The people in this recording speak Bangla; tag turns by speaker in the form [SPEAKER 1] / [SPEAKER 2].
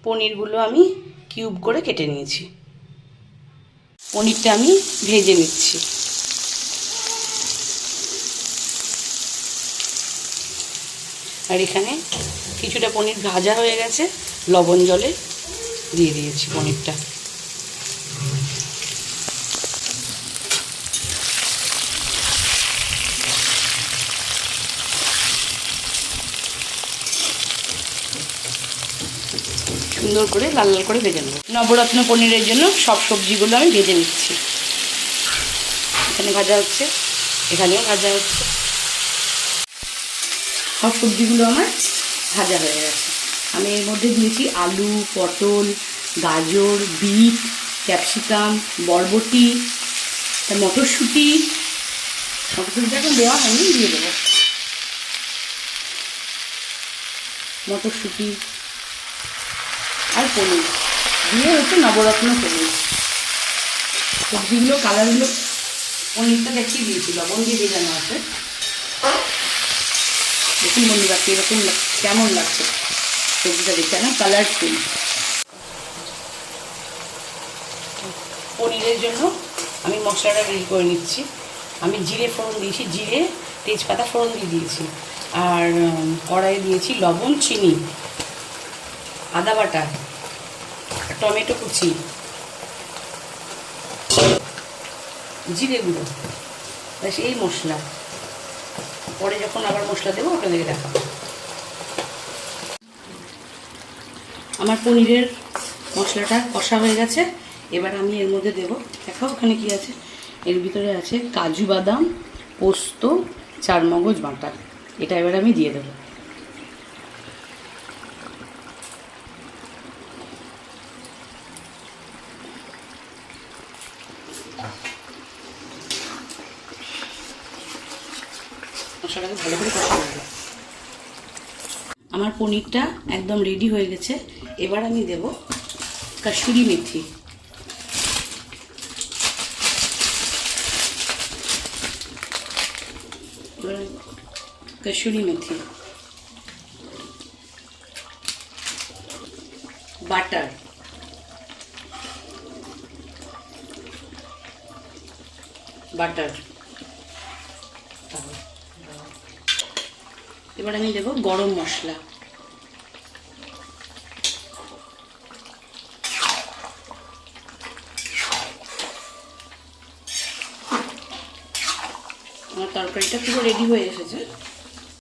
[SPEAKER 1] পনিরগুলো আমি কিউব করে কেটে নিয়েছি। পনিরটা আমি ভেজে নিচ্ছি। আর এখানে কিছুটা পনির ভাজা হয়ে গেছে, লবণ জলে দিয়ে দিয়েছি পনিরটা। সুন্দর করে লাল লাল করে ভেজে নেব। নবরত্ন পনিরের জন্য সব সবজিগুলো আমি ভেজে নিচ্ছি। এখানে ভাজা হচ্ছে, এখানেও ভাজা হচ্ছে। সব সবজিগুলো আমার ভাজা হয়ে গেছে। আমি এর মধ্যে দিয়েছি আলু, পটল, গাজর, বিট, ক্যাপসিকাম, বরবটি, মটরশুঁটি। মটরশুঁটিটা এখন দেওয়া হয়নি, দিয়ে দেবো। মটরশুঁটি আর পনির দিয়ে হচ্ছে নবরত্ন পনির। সবজিগুলো কালারগুলো পনিরটা দেখিয়ে দিয়েছি, লবণ দিয়ে ভেজানো আছে। দেখুন বন্ধুরা কীরকম কেমন লাগছে সবজিটা দেখে, না কালারফুল। পনিরের জন্য আমি মশলাটা রেডি করে নিচ্ছি। আমি জিরে ফোড়ন দিয়েছি, জিরে তেজপাতা ফোড়ন দিয়ে দিয়েছি। আর কড়াইয়ে দিয়েছি লবণ, চিনি, আদা বাটা, টমেটো কুচি, জিরে গুঁড়ো, ব্যাস এই মশলা। পরে যখন আবার মশলা দেবো ওটা দিয়ে দেখাবো। আমার পনিরের মশলাটা কষা হয়ে গেছে। এবার আমি এর মধ্যে দেবো, দেখাও ওখানে কি আছে। এর ভিতরে আছে কাজু বাদাম, পোস্ত, চারমগজ বাটা। এটা এবার আমি দিয়ে দেবো। মশলাটাকে ভালো করে কষা নেব। আমার পনিরটা একদম রেডি হয়ে গেছে। এবার আমি দেব কাসুরি মেথি। Kasuri methi, butter, butter. এবার আমি দেব গরম মশলা। আমার তরকারিটা পুরো রেডি হয়ে এসেছে।